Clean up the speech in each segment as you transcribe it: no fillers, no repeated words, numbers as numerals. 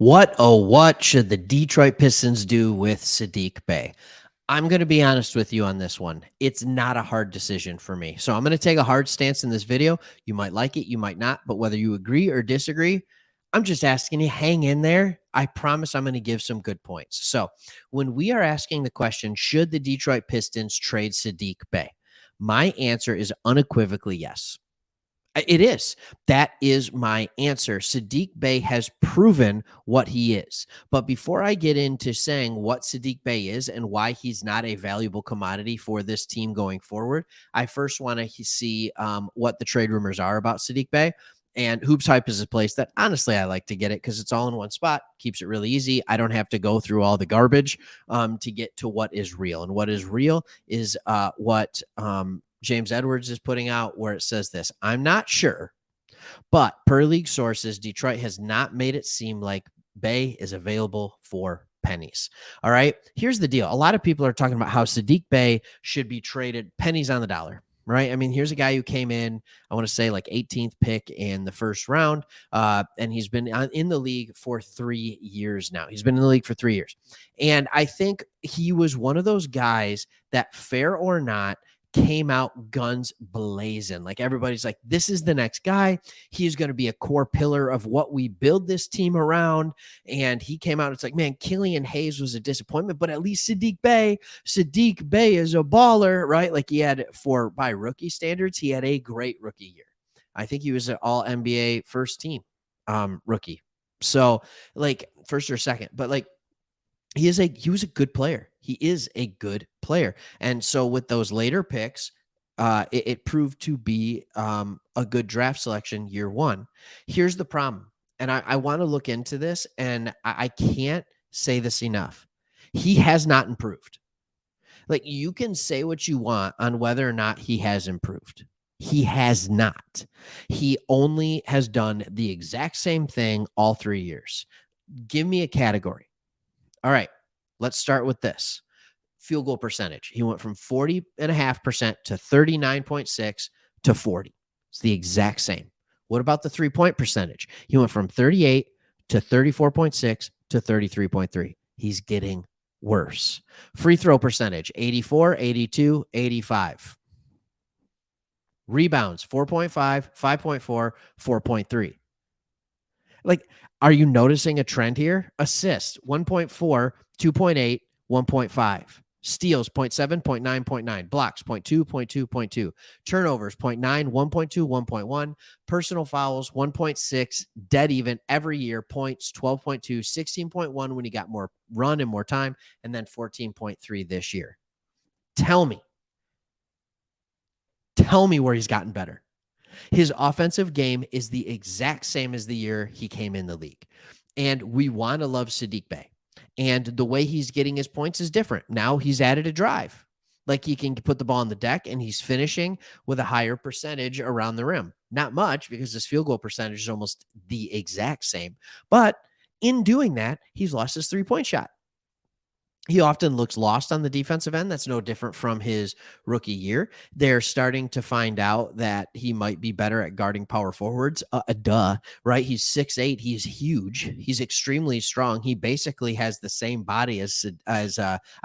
What should the Detroit Pistons do with Saddiq Bey? I'm going to be honest with you on this one. It's not a hard decision for me. So I'm going to take a hard stance in this video. You might like it, you might not, but whether you agree or disagree, I'm just asking you, hang in there. I promise I'm going to give some good points. So when we are asking the question, should the Detroit Pistons trade Saddiq Bey? My answer is unequivocally yes. It is. That is my answer. Saddiq Bey has proven what he is. But before I get into saying what Saddiq Bey is and why he's not a valuable commodity for this team going forward, I first want to see what the trade rumors are about Saddiq Bey. And Hoops Hype is a place that honestly I like to get it because it's all in one spot, keeps it really easy. I don't have to go through all the garbage to get to what is real. And what is real is what James Edwards is putting out, where it says this: I'm not sure, but per league sources, Detroit has not made it seem like Bey is available for pennies. All right. Here's the deal. A lot of people are talking about how Saddiq Bey should be traded pennies on the dollar. Right. I mean, here's a guy who came in, I want to say like 18th pick in the first round. And he's been in the league for 3 years now. He's been in the league for 3 years. And I think he was one of those guys that, fair or not, came out guns blazing. Like everybody's like, this is the next guy. He's going to be a core pillar of what we build this team around. And he came out. It's like, man, Killian Hayes was a disappointment, but at least Saddiq Bey is a baller, right? Like he had, by rookie standards, he had a great rookie year. I think he was an all NBA first team rookie. So like first or second, but like, he was a good player. He is a good player. And so with those later picks, it proved to be a good draft selection year one. Here's the problem. And I want to look into this, and I can't say this enough. He has not improved. Like, you can say what you want on whether or not he has improved. He has not. He only has done the exact same thing all 3 years. Give me a category. All right, let's start with this. Field goal percentage. He went from 40.5% to 39.6 to 40. It's the exact same. What about the three-point percentage? He went from 38 to 34.6 to 33.3. He's getting worse. Free throw percentage, 84, 82, 85. Rebounds, 4.5, 5.4, 4.3. Like, are you noticing a trend here? Assists, 1.4, 2.8, 1.5. Steals, 0.7, 0.9, 0.9. Blocks, 0.2, 0.2, 0.2. Turnovers, 0.9, 1.2, 1.1. Personal fouls, 1.6. Dead even every year. Points, 12.2, 16.1 when he got more run and more time, and then 14.3 this year. Tell me where he's gotten better. His offensive game is the exact same as the year he came in the league. And we want to love Saddiq Bey. And the way he's getting his points is different. Now he's added a drive. Like, he can put the ball on the deck, and he's finishing with a higher percentage around the rim. Not much, because his field goal percentage is almost the exact same. But in doing that, he's lost his three-point shot. He often looks lost on the defensive end. That's no different from his rookie year. They're starting to find out that he might be better at guarding power forwards. Right? He's 6'8". He's huge. He's extremely strong. He basically has the same body as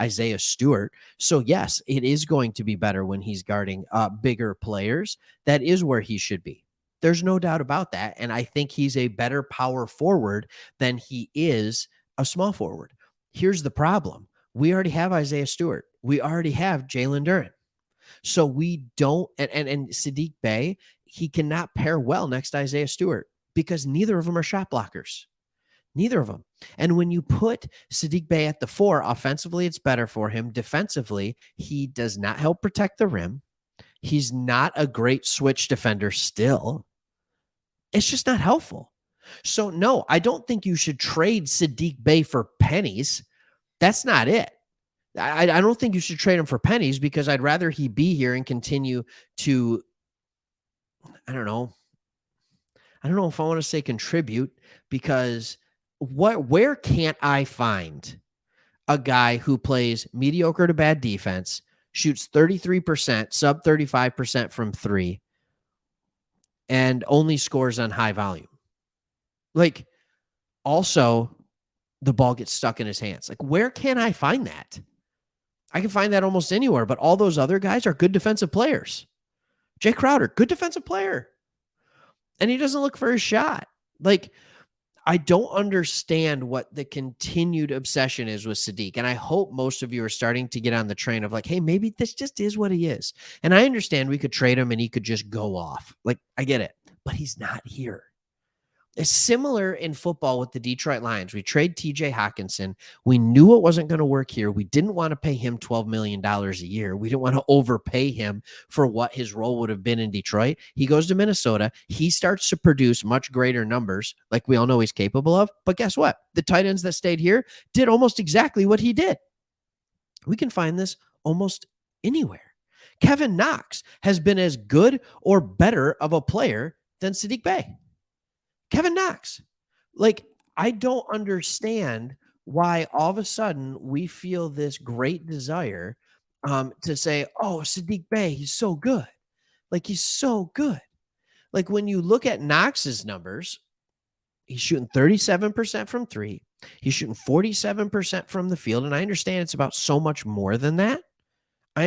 Isaiah Stewart. So yes, it is going to be better when he's guarding bigger players. That is where he should be. There's no doubt about that. And I think he's a better power forward than he is a small forward. Here's the problem. We already have Isaiah Stewart. We already have Jalen Duren. So we don't, and Saddiq Bey, he cannot pair well next to Isaiah Stewart because neither of them are shot blockers. Neither of them. And when you put Saddiq Bey at the 4, offensively, it's better for him. Defensively, he does not help protect the rim. He's not a great switch defender still. It's just not helpful. So no, I don't think you should trade Saddiq Bey for pennies. That's not it. I don't think you should trade him for pennies, because I'd rather he be here and continue to, I don't know if I want to say contribute, because where can't I find a guy who plays mediocre to bad defense, shoots 33%, sub 35% from 3, and only scores on high volume? Like, also, the ball gets stuck in his hands. Like, where can I find that? I can find that almost anywhere, but all those other guys are good defensive players. Jay Crowder, good defensive player. And he doesn't look for his shot. Like, I don't understand what the continued obsession is with Saddiq. And I hope most of you are starting to get on the train of like, hey, maybe this just is what he is. And I understand we could trade him and he could just go off. Like, I get it, but he's not here. It's similar in football with the Detroit Lions. We trade TJ Hawkinson. We knew it wasn't going to work here. We didn't want to pay him $12 million a year. We didn't want to overpay him for what his role would have been in Detroit. He goes to Minnesota. He starts to produce much greater numbers, like we all know he's capable of. But guess what? The tight ends that stayed here did almost exactly what he did. We can find this almost anywhere. Kevin Knox has been as good or better of a player than Saddiq Bey. Kevin Knox. Like, I don't understand why all of a sudden we feel this great desire to say, oh, Saddiq Bey, he's so good. Like, he's so good. Like, when you look at Knox's numbers, he's shooting 37% from three. He's shooting 47% from the field. And I understand it's about so much more than that. But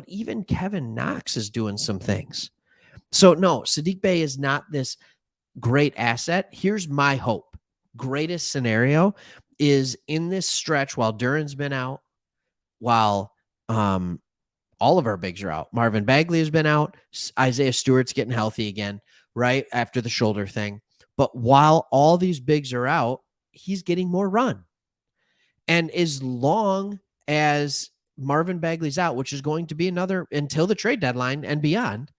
even Kevin Knox is doing some things. So, no, Saddiq Bey is not this great asset. Here's my hope. Greatest scenario is in this stretch while Duran's been out, while all of our bigs are out. Marvin Bagley has been out. Isaiah Stewart's getting healthy again, right? After the shoulder thing. But while all these bigs are out, he's getting more run. And as long as Marvin Bagley's out, which is going to be another until the trade deadline and beyond,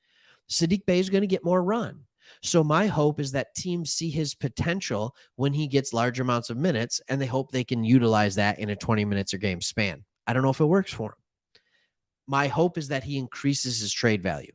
Saddiq Bey is going to get more run. So my hope is that teams see his potential when he gets large amounts of minutes, and they hope they can utilize that in a 20 minutes or game span. I don't know if it works for him. My hope is that he increases his trade value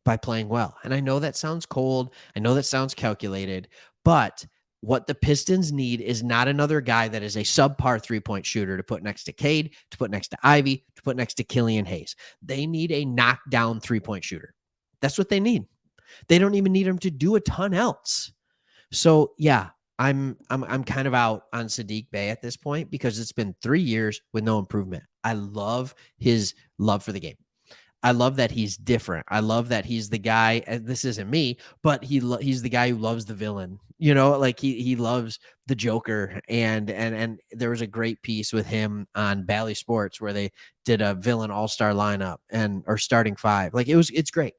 by playing well. And I know that sounds cold. I know that sounds calculated, but what the Pistons need is not another guy that is a subpar three-point shooter to put next to Cade, to put next to Ivy, to put next to Killian Hayes. They need a knockdown three-point shooter. That's what they need. They don't even need him to do a ton else. So yeah, I'm kind of out on Saddiq Bey at this point because it's been 3 years with no improvement. I love his love for the game. I love that he's different. I love that he's the guy, and this isn't me, but he's the guy who loves the villain. You know, like he loves the Joker. And there was a great piece with him on Bally Sports where they did a villain all-star lineup or starting five. Like it's great.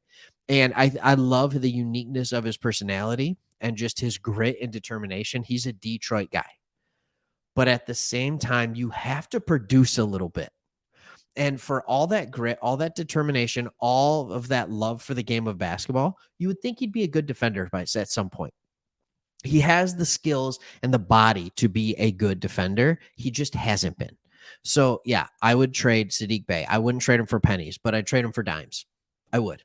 And I love the uniqueness of his personality and just his grit and determination. He's a Detroit guy. But at the same time, you have to produce a little bit. And for all that grit, all that determination, all of that love for the game of basketball, you would think he'd be a good defender at some point. He has the skills and the body to be a good defender. He just hasn't been. So, yeah, I would trade Saddiq Bey. I wouldn't trade him for pennies, but I'd trade him for dimes. I would.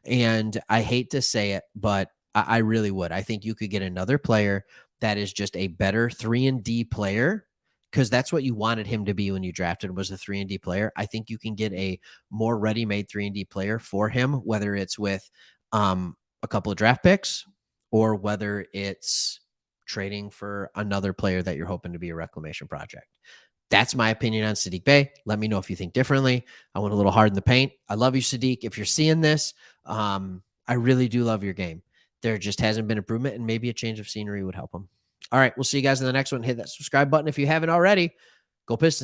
And I hate to say it, but I really would. I think you could get another player that is just a better 3-and-D player, because that's what you wanted him to be when you drafted him, was a 3-and-D player. I think you can get a more ready-made 3-and-D player for him, whether it's with a couple of draft picks or whether it's trading for another player that you're hoping to be a reclamation project. That's my opinion on Saddiq Bey. Let me know if you think differently. I went a little hard in the paint. I love you, Saddiq. If you're seeing this, I really do love your game. There just hasn't been improvement, and maybe a change of scenery would help him. All right, we'll see you guys in the next one. Hit that subscribe button if you haven't already. Go Pistons.